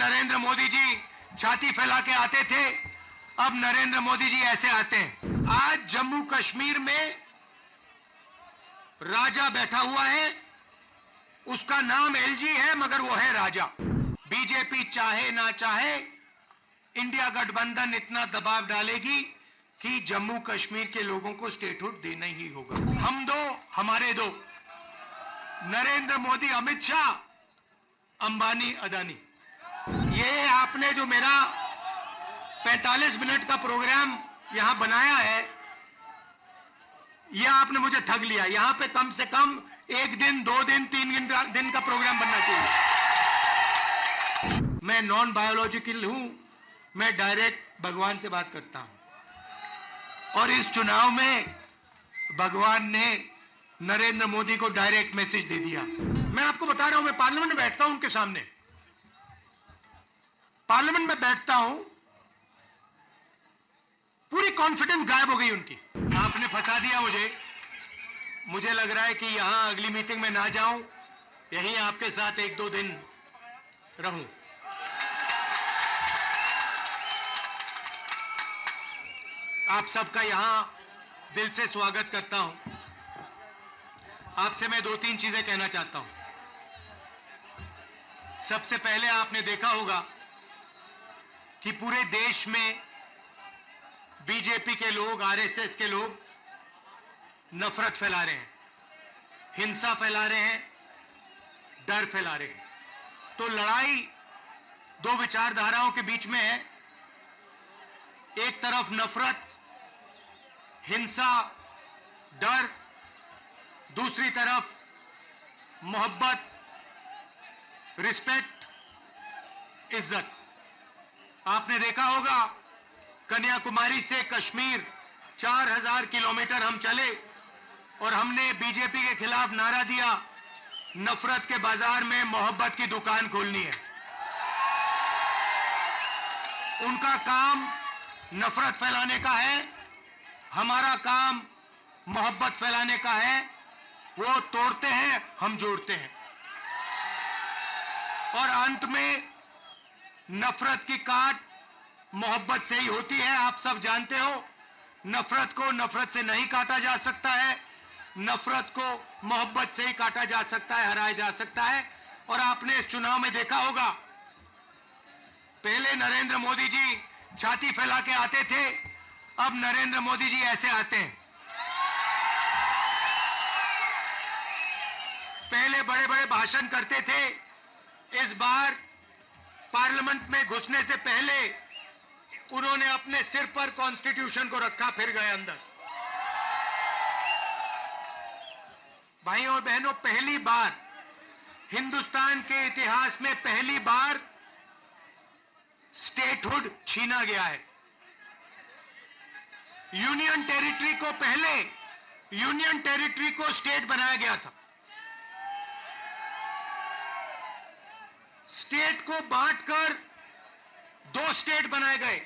नरेंद्र मोदी जी छाती फैला के आते थे, अब नरेंद्र मोदी जी ऐसे आते हैं। आज जम्मू कश्मीर में राजा बैठा हुआ है, उसका नाम एलजी है मगर वो है राजा। बीजेपी चाहे ना चाहे इंडिया गठबंधन इतना दबाव डालेगी कि जम्मू कश्मीर के लोगों को स्टेटहुड देना ही होगा। हम दो, हमारे दो, नरेंद्र मोदी, अमित शाह, अंबानी, अदानी। ये आपने जो मेरा 45 मिनट का प्रोग्राम यहां बनाया है, यह आपने मुझे ठग लिया। यहां पे कम से कम 1 दिन, 2 दिन, 3 दिन का प्रोग्राम बनना चाहिए। मैं नॉन बायोलॉजिकल हूं, मैं डायरेक्ट भगवान से बात करता हूं, और इस चुनाव में भगवान ने नरेंद्र मोदी को डायरेक्ट मैसेज दे दिया। मैं आपको बता रहा हूं, मैं पार्लियामेंट में बैठता हूं, उनके सामने पार्लियामेंट में बैठता हूं, पूरी कॉन्फिडेंस गायब हो गई उनकी। आपने फंसा दिया मुझे लग रहा है कि यहां अगली मीटिंग में ना जाऊं, यहीं आपके साथ 1-2 दिन रहूं। आप सबका यहां दिल से स्वागत करता हूं। आपसे मैं 2-3 चीजें कहना चाहता हूं। सबसे पहले आपने देखा होगा कि पूरे देश में बीजेपी के लोग, आरएसएस के लोग नफरत फैला रहे हैं, हिंसा फैला रहे हैं, डर फैला रहे हैं। तो लड़ाई 2 विचारधाराओं के बीच में है। एक तरफ नफरत, हिंसा, डर, दूसरी तरफ मोहब्बत, रिस्पेक्ट, इज्जत। आपने देखा होगा कन्याकुमारी से कश्मीर 4000 किलोमीटर हम चले और हमने बीजेपी के खिलाफ नारा दिया, नफरत के बाजार में मोहब्बत की दुकान खोलनी है। उनका काम नफरत फैलाने का है, हमारा काम मोहब्बत फैलाने का है। वो तोड़ते हैं, हम जोड़ते हैं, और अंत में नफरत की काट मोहब्बत से ही होती है। आप सब जानते हो, नफरत को नफरत से नहीं काटा जा सकता है, नफरत को मोहब्बत से ही काटा जा सकता है, हराया जा सकता है। और आपने इस चुनाव में देखा होगा, पहले नरेंद्र मोदी जी छाती फैला के आते थे, अब नरेंद्र मोदी जी ऐसे आते हैं। पहले बड़े बड़े भाषण करते थे, इस बार पार्लियामेंट में घुसने से पहले उन्होंने अपने सिर पर कॉन्स्टिट्यूशन को रखा, फिर गए अंदर। भाइयों और बहनों, पहली बार हिंदुस्तान के इतिहास में पहली बार स्टेटहुड छीना गया है। यूनियन टेरिटरी को पहले यूनियन टेरिटरी को स्टेट बनाया गया था। स्टेट को बांटकर 2 स्टेट बनाए गए,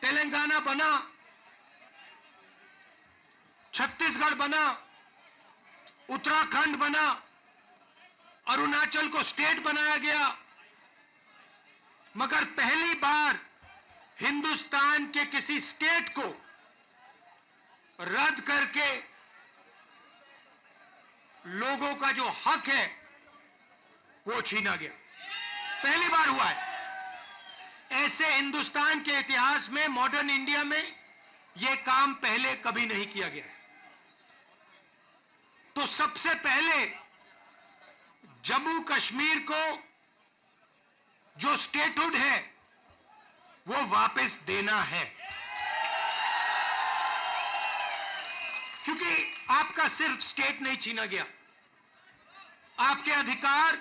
तेलंगाना बना, छत्तीसगढ़ बना, उत्तराखंड बना, अरुणाचल को स्टेट बनाया गया। मगर पहली बार हिंदुस्तान के किसी स्टेट को रद्द करके लोगों का जो हक है वो छीना गया। पहली बार हुआ है। ऐसे हिंदुस्तान के इतिहास में, मॉडर्न इंडिया में यह काम पहले कभी नहीं किया गया है। तो सबसे पहले जम्मू कश्मीर को जो स्टेटहुड है वो वापस देना है, क्योंकि आपका सिर्फ स्टेट नहीं छीना गया, आपके अधिकार,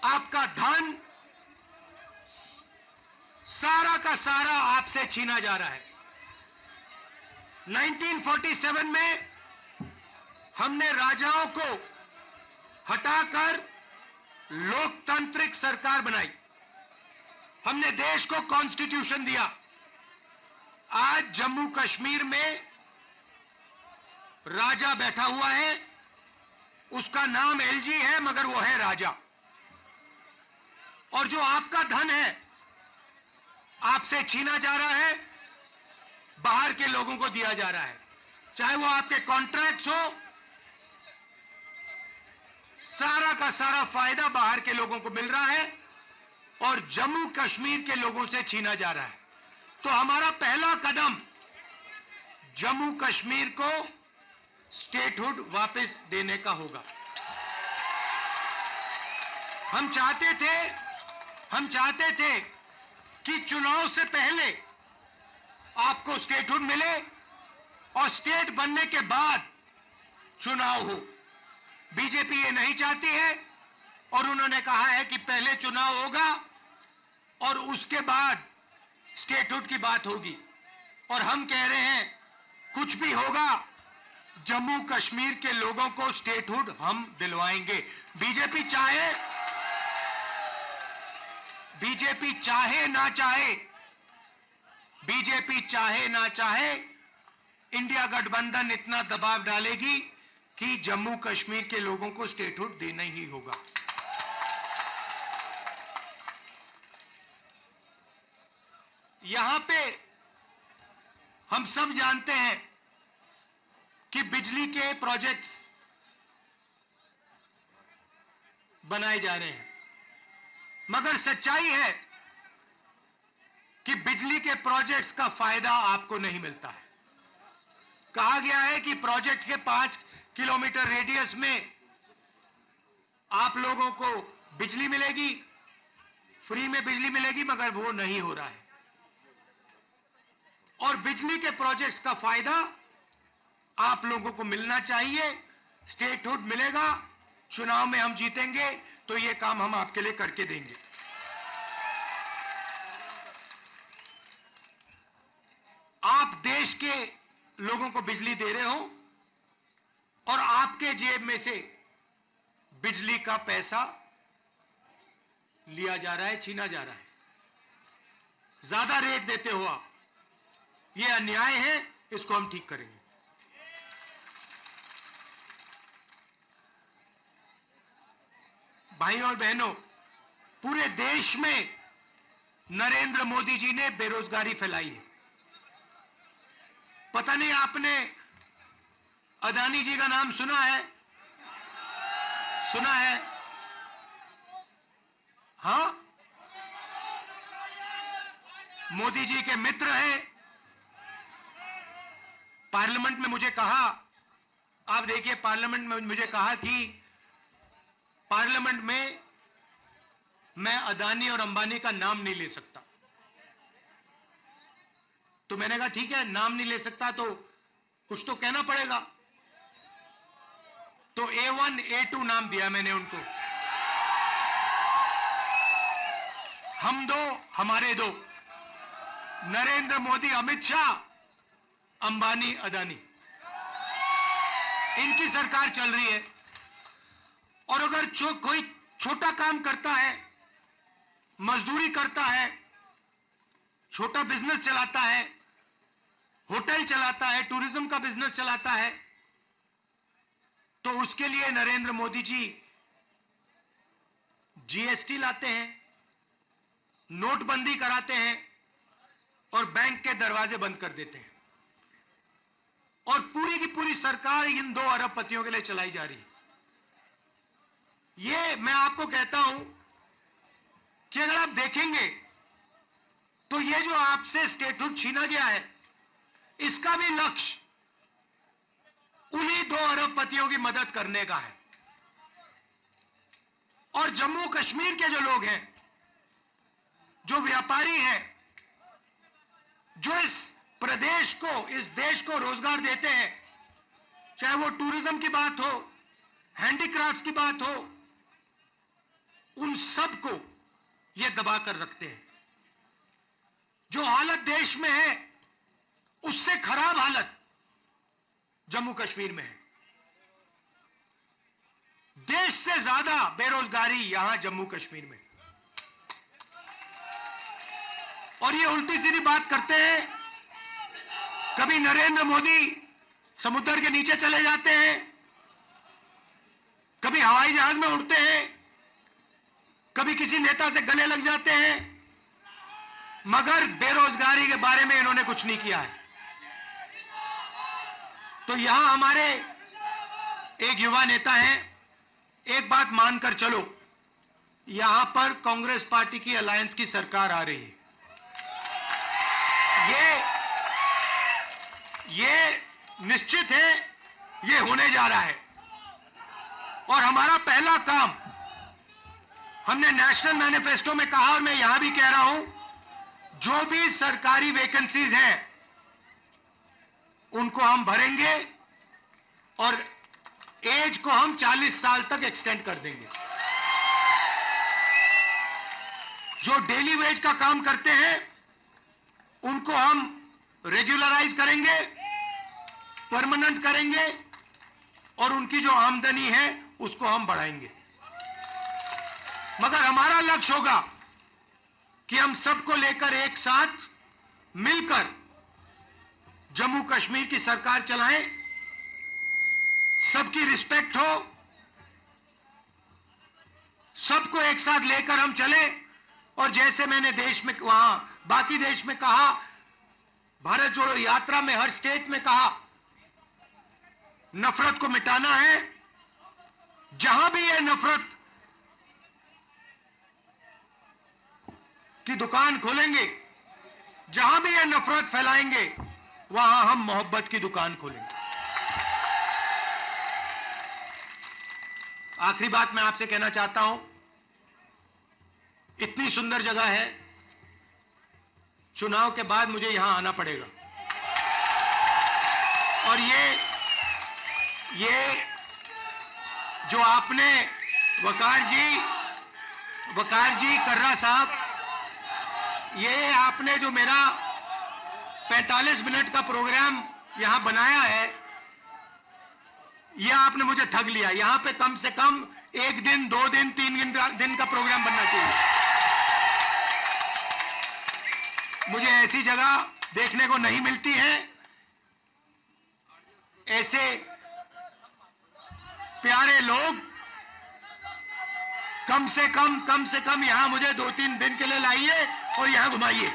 आपका धन, सारा का सारा आपसे छीना जा रहा है। 1947 में हमने राजाओं को हटाकर लोकतांत्रिक सरकार बनाई, हमने देश को कॉन्स्टिट्यूशन दिया। आज जम्मू कश्मीर में राजा बैठा हुआ है, उसका नाम एलजी है मगर वो है राजा। और जो आपका धन है आपसे छीना जा रहा है, बाहर के लोगों को दिया जा रहा है, चाहे वो आपके कॉन्ट्रैक्ट्स हो, सारा का सारा फायदा बाहर के लोगों को मिल रहा है और जम्मू कश्मीर के लोगों से छीना जा रहा है। तो हमारा पहला कदम जम्मू कश्मीर को स्टेटहुड वापस देने का होगा। हम चाहते थे कि चुनाव से पहले आपको स्टेटहुड मिले और स्टेट बनने के बाद चुनाव हो। बीजेपी ये नहीं चाहती है और उन्होंने कहा है कि पहले चुनाव होगा और उसके बाद स्टेटहुड की बात होगी। और हम कह रहे हैं कुछ भी होगा, जम्मू कश्मीर के लोगों को स्टेटहुड हम दिलवाएंगे। बीजेपी चाहे ना चाहे, इंडिया गठबंधन इतना दबाव डालेगी कि जम्मू कश्मीर के लोगों को स्टेटहुड देना ही होगा। यहां पे हम सब जानते हैं कि बिजली के प्रोजेक्ट्स बनाए जा रहे हैं, मगर सच्चाई है कि बिजली के प्रोजेक्ट्स का फायदा आपको नहीं मिलता है। कहा गया है कि प्रोजेक्ट के 5 किलोमीटर रेडियस में आप लोगों को बिजली मिलेगी, फ्री में बिजली मिलेगी, मगर वो नहीं हो रहा है। और बिजली के प्रोजेक्ट्स का फायदा आप लोगों को मिलना चाहिए। स्टेटहुड मिलेगा, चुनाव में हम जीतेंगे तो ये काम हम आपके लिए करके देंगे। आप देश के लोगों को बिजली दे रहे हो और आपके जेब में से बिजली का पैसा लिया जा रहा है, छीना जा रहा है, ज्यादा रेट देते हो आप। ये अन्याय है, इसको हम ठीक करेंगे। भाइयों और बहनों, पूरे देश में नरेंद्र मोदी जी ने बेरोजगारी फैलाई है। पता नहीं आपने अदानी जी का नाम सुना है? हाँ, मोदी जी के मित्र हैं। पार्लियामेंट में मुझे कहा, आप देखिए, पार्लियामेंट में मुझे कहा कि पार्लियामेंट में मैं अदानी और अंबानी का नाम नहीं ले सकता। तो मैंने कहा ठीक है, नाम नहीं ले सकता तो कुछ तो कहना पड़ेगा। तो A1 A2 नाम दिया मैंने उनको। हम दो, हमारे दो, नरेंद्र मोदी, अमित शाह, अंबानी, अदानी, इनकी सरकार चल रही है। और अगर कोई छोटा काम करता है, मजदूरी करता है, छोटा बिजनेस चलाता है, होटल चलाता है, टूरिज्म का बिजनेस चलाता है, तो उसके लिए नरेंद्र मोदी जी जीएसटी लाते हैं, नोटबंदी कराते हैं और बैंक के दरवाजे बंद कर देते हैं। और पूरी की पूरी सरकार इन 2 अरबपतियों के लिए चलाई जा रही है। ये मैं आपको कहता हूं कि अगर आप देखेंगे तो ये जो आपसे स्टेटहुड छीना गया है, इसका भी लक्ष्य उन्हीं 2 अरबपतियों की मदद करने का है। और जम्मू कश्मीर के जो लोग हैं, जो व्यापारी हैं, जो इस प्रदेश को, इस देश को रोजगार देते हैं, चाहे वो टूरिज्म की बात हो, हैंडीक्राफ्ट की बात हो, उन सबको ये दबा कर रखते हैं। जो हालत देश में है, उससे खराब हालत जम्मू कश्मीर में है। देश से ज्यादा बेरोजगारी यहां जम्मू कश्मीर में। और ये उल्टी सीधी बात करते हैं। कभी नरेंद्र मोदी समुद्र के नीचे चले जाते हैं, कभी हवाई जहाज में उड़ते हैं, कभी किसी नेता से गले लग जाते हैं, मगर बेरोजगारी के बारे में इन्होंने कुछ नहीं किया है। तो यहां हमारे एक युवा नेता हैं, एक बात मानकर चलो, यहां पर कांग्रेस पार्टी की अलायंस की सरकार आ रही है। ये निश्चित है, ये होने जा रहा है। और हमारा पहला काम, हमने नेशनल मैनिफेस्टो में कहा और मैं यहां भी कह रहा हूं, जो भी सरकारी वैकेंसीज हैं उनको हम भरेंगे और एज को हम 40 साल तक एक्सटेंड कर देंगे। जो डेली वेज का काम करते हैं उनको हम रेगुलराइज करेंगे, परमानेंट करेंगे और उनकी जो आमदनी है उसको हम बढ़ाएंगे। मगर हमारा लक्ष्य होगा कि हम सबको लेकर एक साथ मिलकर जम्मू कश्मीर की सरकार चलाएं, सबकी रिस्पेक्ट हो, सबको एक साथ लेकर हम चले। और जैसे मैंने देश में वहां बाकी देश में कहा, भारत जोड़ो यात्रा में हर स्टेट में कहा, नफरत को मिटाना है। जहां भी ये नफरत की दुकान खोलेंगे, जहां भी ये नफरत फैलाएंगे, वहां हम मोहब्बत की दुकान खोलेंगे। आखिरी बात मैं आपसे कहना चाहता हूं, इतनी सुंदर जगह है, चुनाव के बाद मुझे यहां आना पड़ेगा। और ये जो आपने वकार जी कर्रा साहब, ये आपने जो मेरा 45 मिनट का प्रोग्राम यहां बनाया है, यह आपने मुझे ठग लिया। यहां पे कम से कम 1 दिन, 2 दिन, 3 दिन का प्रोग्राम बनना चाहिए। मुझे ऐसी जगह देखने को नहीं मिलती है, ऐसे प्यारे लोग। कम से कम यहां मुझे 2-3 दिन के लिए लाइए और यहां घुमाइए।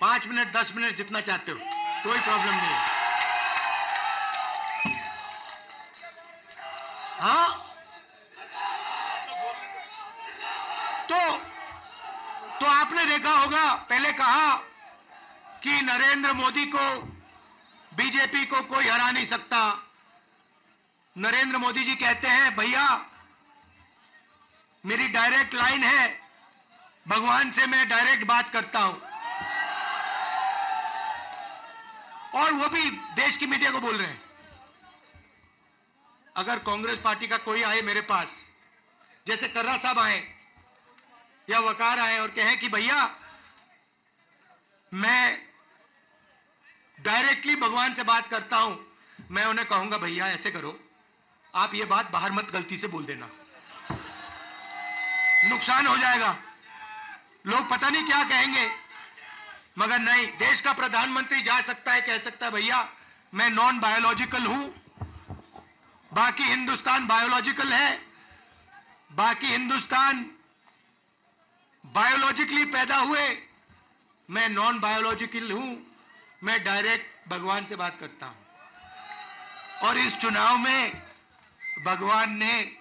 पांच मिनट, 10 मिनट, जितना चाहते हो, कोई प्रॉब्लम नहीं है। हाँ, तो आपने देखा होगा, पहले कहा कि नरेंद्र मोदी को, बीजेपी को कोई हरा नहीं सकता। नरेंद्र मोदी जी कहते हैं, भैया मेरी डायरेक्ट लाइन है, भगवान से मैं डायरेक्ट बात करता हूं। और वो भी देश की मीडिया को बोल रहे हैं। अगर कांग्रेस पार्टी का कोई आए मेरे पास, जैसे कर्रा साहब आए या वकार आए और कहें कि भैया मैं डायरेक्टली भगवान से बात करता हूं, मैं उन्हें कहूंगा, भैया ऐसे करो, आप ये बात बाहर मत गलती से बोल देना, नुकसान हो जाएगा, लोग पता नहीं क्या कहेंगे। मगर नहीं, देश का प्रधानमंत्री जा सकता है, कह सकता है, भैया मैं नॉन बायोलॉजिकल हूं, बाकी हिंदुस्तान बायोलॉजिकल है, बाकी हिंदुस्तान बायोलॉजिकली पैदा हुए, मैं नॉन बायोलॉजिकल हूं, मैं डायरेक्ट भगवान से बात करता हूं। और इस चुनाव में भगवान ने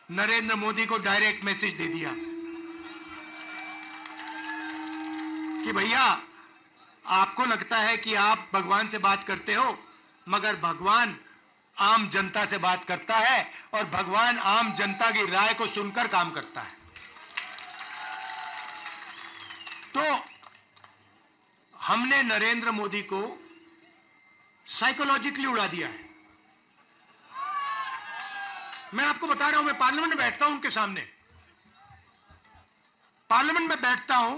नरेंद्र मोदी को डायरेक्ट मैसेज दे दिया कि भैया आपको लगता है कि आप भगवान से बात करते हो, मगर भगवान आम जनता से बात करता है और भगवान आम जनता की राय को सुनकर काम करता है। तो हमने नरेंद्र मोदी को साइकोलॉजिकली उड़ा दिया है। मैं आपको बता रहा हूं, मैं पार्लियामेंट में बैठता हूं, उनके सामने पार्लियामेंट में बैठता हूं,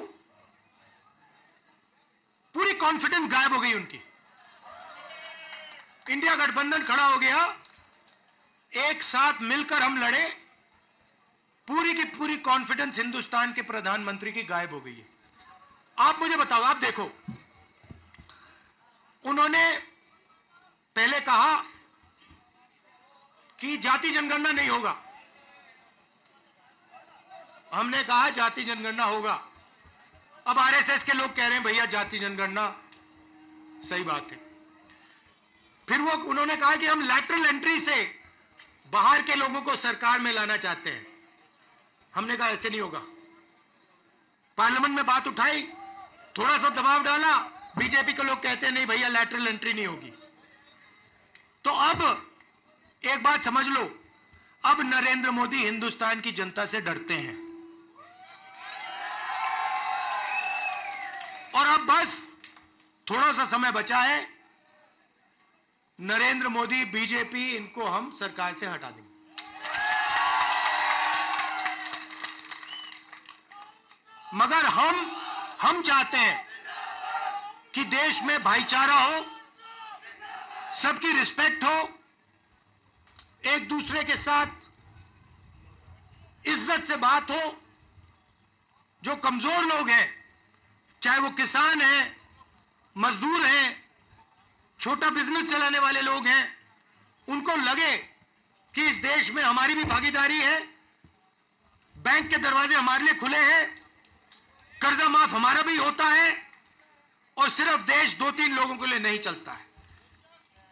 पूरी कॉन्फिडेंस गायब हो गई उनकी। इंडिया गठबंधन खड़ा हो गया, एक साथ मिलकर हम लड़े, पूरी की पूरी कॉन्फिडेंस हिंदुस्तान के प्रधानमंत्री की गायब हो गई है। आप मुझे बताओ, आप देखो, उन्होंने पहले कहा कि जाति जनगणना नहीं होगा। हमने कहा जाति जनगणना होगा। अब आरएसएस के लोग कह रहे हैं भैया जाति जनगणना सही बात है। फिर वो उन्होंने कहा कि हम लैटरल एंट्री से बाहर के लोगों को सरकार में लाना चाहते हैं। हमने कहा ऐसे नहीं होगा। पार्लियामेंट में बात उठाई, थोड़ा सा दबाव डाला, बीजेपी के लोग कहते हैं नहीं भैया लैटरल एंट्री नहीं होगी। तो अब एक बात समझ लो, अब नरेंद्र मोदी हिंदुस्तान की जनता से डरते हैं और अब बस थोड़ा सा समय बचा है। नरेंद्र मोदी, बीजेपी, इनको हम सरकार से हटा देंगे। मगर हम चाहते हैं कि देश में भाईचारा हो, सबकी रिस्पेक्ट हो, एक दूसरे के साथ इज्जत से बात हो। जो कमजोर लोग हैं, चाहे वो किसान हैं, मजदूर हैं, छोटा बिजनेस चलाने वाले लोग हैं, उनको लगे कि इस देश में हमारी भी भागीदारी है, बैंक के दरवाजे हमारे लिए खुले हैं, कर्जा माफ हमारा भी होता है और सिर्फ देश 2-3 लोगों के लिए नहीं चलता है।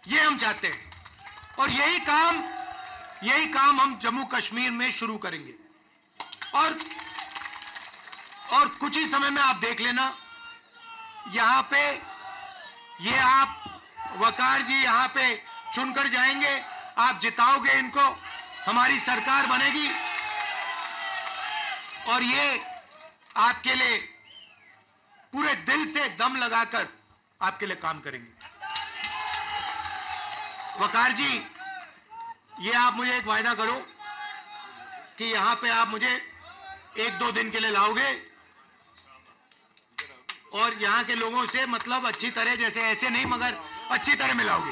ये हम चाहते हैं और यही काम हम जम्मू कश्मीर में शुरू करेंगे। और कुछ ही समय में आप देख लेना, यहां पे ये आप वकार जी यहां पे चुनकर जाएंगे, आप जिताओगे इनको, हमारी सरकार बनेगी और ये आपके लिए पूरे दिल से दम लगाकर आपके लिए काम करेंगे। वकार जी, ये आप मुझे एक वायदा करो कि यहां पे आप मुझे 1-2 दिन के लिए लाओगे और यहां के लोगों से मतलब अच्छी तरह, जैसे ऐसे नहीं मगर अच्छी तरह मिलाओगे।